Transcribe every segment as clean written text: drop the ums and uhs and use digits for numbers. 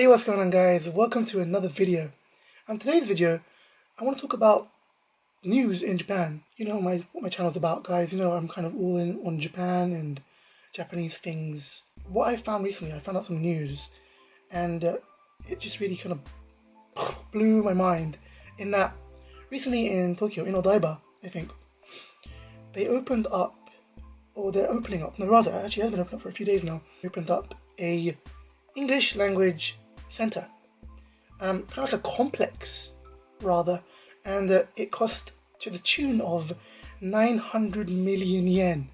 Hey, what's going on, guys? Welcome to another video. On today's video, I want to talk about news in Japan. You know what my channel's about, guys. You know I'm kind of all in on Japan and Japanese things. What I found recently, I found out some news, and it just really kind of blew my mind. In that, recently in Tokyo, in Odaiba, I think, they opened up, or they're opening up. No, rather, actually, it has been open up for a few days now. They opened up a English language center, kind of like a complex, rather, and it cost to the tune of 900 million yen.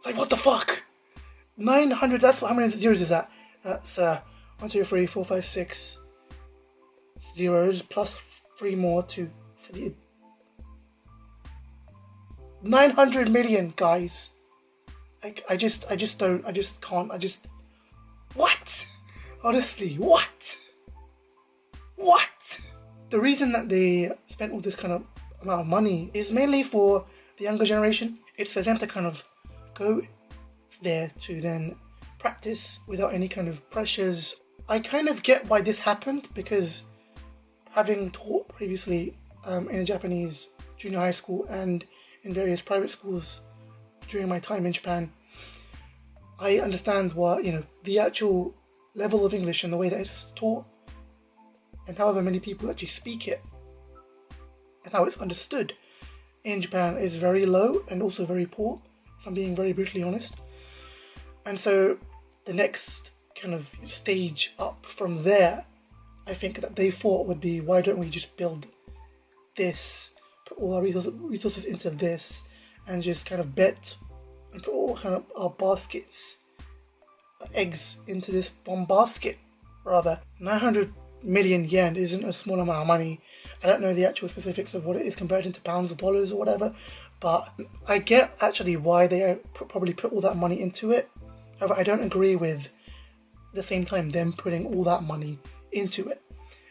Like, what the fuck? 900, that's how many zeros is that? That's 1, 2, 3, 4, 5, 6 zeros plus 3 more for the 900 million, guys. I just can't, what? Honestly, what? What? The reason that they spent all this kind of amount of money is mainly for the younger generation. It's for them to kind of go there to then practice without any kind of pressures. I kind of get why this happened, because having taught previously in a Japanese junior high school and in various private schools during my time in Japan, I understand what, the actual level of English and the way that it's taught and however many people actually speak it and how it's understood in Japan is very low and also very poor, if I'm being very brutally honest. And so the next kind of stage up from there, I think that they thought would be, why don't we just build this, put all our resources into this, and just kind of bet and put all kind of our eggs into this one basket, rather. 900 million yen isn't a small amount of money. I don't know the actual specifics of what it is converted into pounds or dollars or whatever, but I get actually why they probably put all that money into it. However, I don't agree with, at the same time, them putting all that money into it.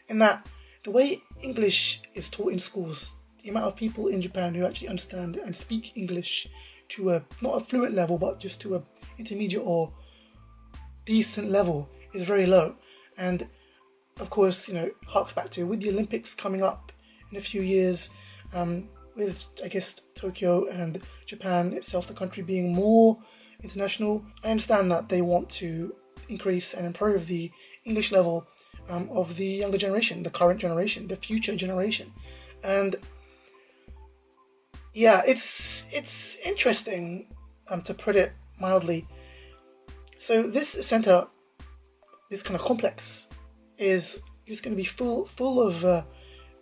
In that, the way English is taught in schools, the amount of people in Japan who actually understand and speak English to a, not a fluent level, but just to a intermediate or decent level is very low. And of course, harks back to, with the Olympics coming up in a few years, with, I guess, Tokyo and Japan itself, the country being more international, I understand that they want to increase and improve the English level of the younger generation, the current generation, the future generation. And yeah, it's interesting, to put it mildly. So this center, this kind of complex, is just going to be full of kind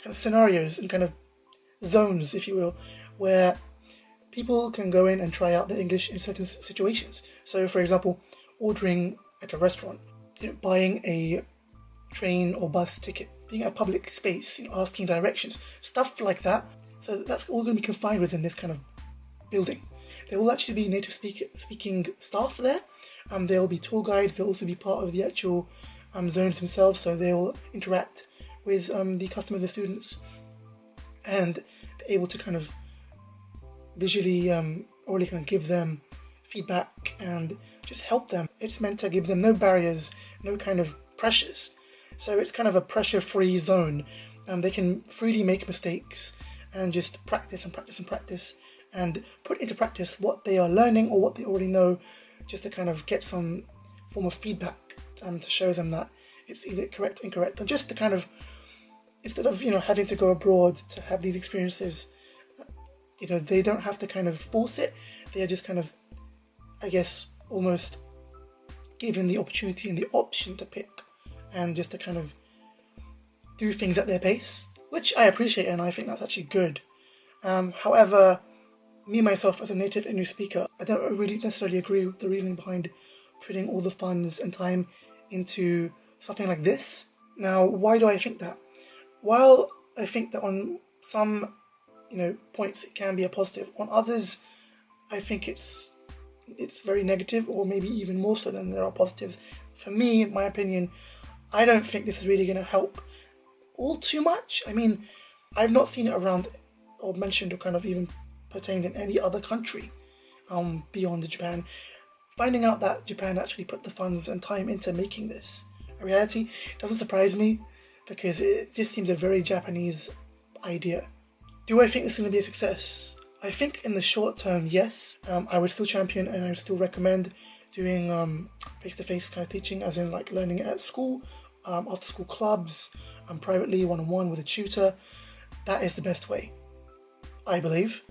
of scenarios and kind of zones, if you will, where people can go in and try out their English in certain situations. So, for example, ordering at a restaurant, buying a train or bus ticket, being at a public space, asking directions, stuff like that. So that's all going to be confined within this kind of building. There will actually be native speaking staff there. There will be tour guides. They'll also be part of the actual zones themselves, so they'll interact with the customers, the students, and be able to kind of visually already kind of give them feedback and just help them. It's meant to give them no barriers, no kind of pressures. So it's kind of a pressure-free zone. They can freely make mistakes and just practice and practice and practice and put into practice what they are learning or what they already know, just to kind of get some form of feedback to show them that it's either correct, incorrect, and just to kind of, instead of having to go abroad to have these experiences, they don't have to kind of force it. They are just kind of, I guess, almost given the opportunity and the option to pick and just to kind of do things at their pace, which I appreciate, and I think that's actually good. However, me myself as a native English speaker, I don't really necessarily agree with the reasoning behind putting all the funds and time into something like this. Now, why do I think that? While I think that on some, points it can be a positive, on others I think it's very negative, or maybe even more so than there are positives. For me, my opinion, I don't think this is really going to help all too much. I mean, I've not seen it around or mentioned or kind of even pertained in any other country beyond Japan. Finding out that Japan actually put the funds and time into making this a reality. It doesn't surprise me because it just seems a very Japanese idea. Do I think this is going to be a success? I think in the short term, yes. I would still champion and I would still recommend doing face-to-face kind of teaching, as in like learning at school, after school clubs, privately, one-on-one with a tutor. That is the best way, I believe.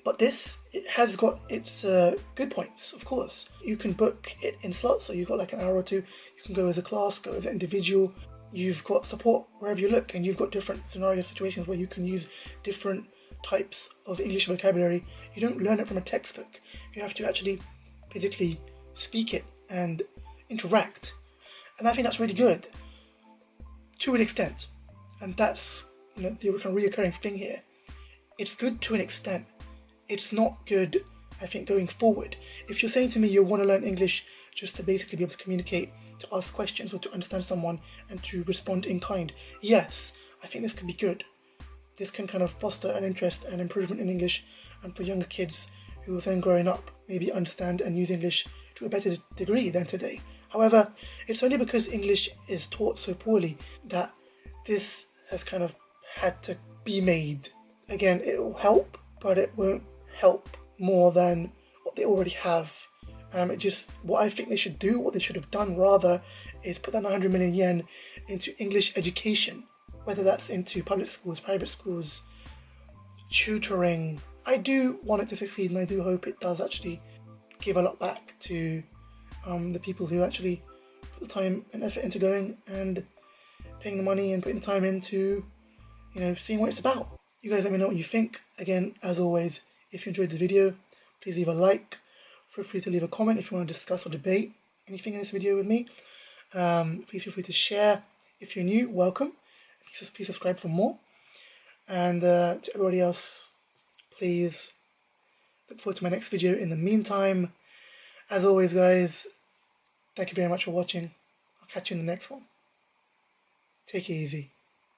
But this, it has got its good points, of course. You can book it in slots, so you've got like an hour or two. You can go as a class, go as an individual. You've got support wherever you look, and you've got different scenario situations where you can use different types of English vocabulary. You don't learn it from a textbook. You have to actually physically speak it and interact. And I think that's really good to an extent. And that's, the kind of reoccurring thing here. It's good to an extent. It's not good, I think, going forward. If you're saying to me you want to learn English just to basically be able to communicate, to ask questions or to understand someone and to respond in kind, yes, I think this could be good. This can kind of foster an interest and improvement in English, and for younger kids who are then growing up maybe understand and use English to a better degree than today. However, it's only because English is taught so poorly that this has kind of had to be made. Again, it will help, but it won't help more than what they already have. What I think they should do, what they should have done rather, is put that 100 million yen into English education, whether that's into public schools, private schools, tutoring. I do want it to succeed, and I do hope it does actually give a lot back to the people who actually put the time and effort into going and paying the money and putting the time into, seeing what it's about. You guys let me know what you think. Again, as always, if you enjoyed the video, please leave a like. Feel free to leave a comment if you want to discuss or debate anything in this video with me. Please feel free to share. If you're new, welcome. Please subscribe for more. And to everybody else, please look forward to my next video. In the meantime, as always, guys, thank you very much for watching. I'll catch you in the next one. Take it easy.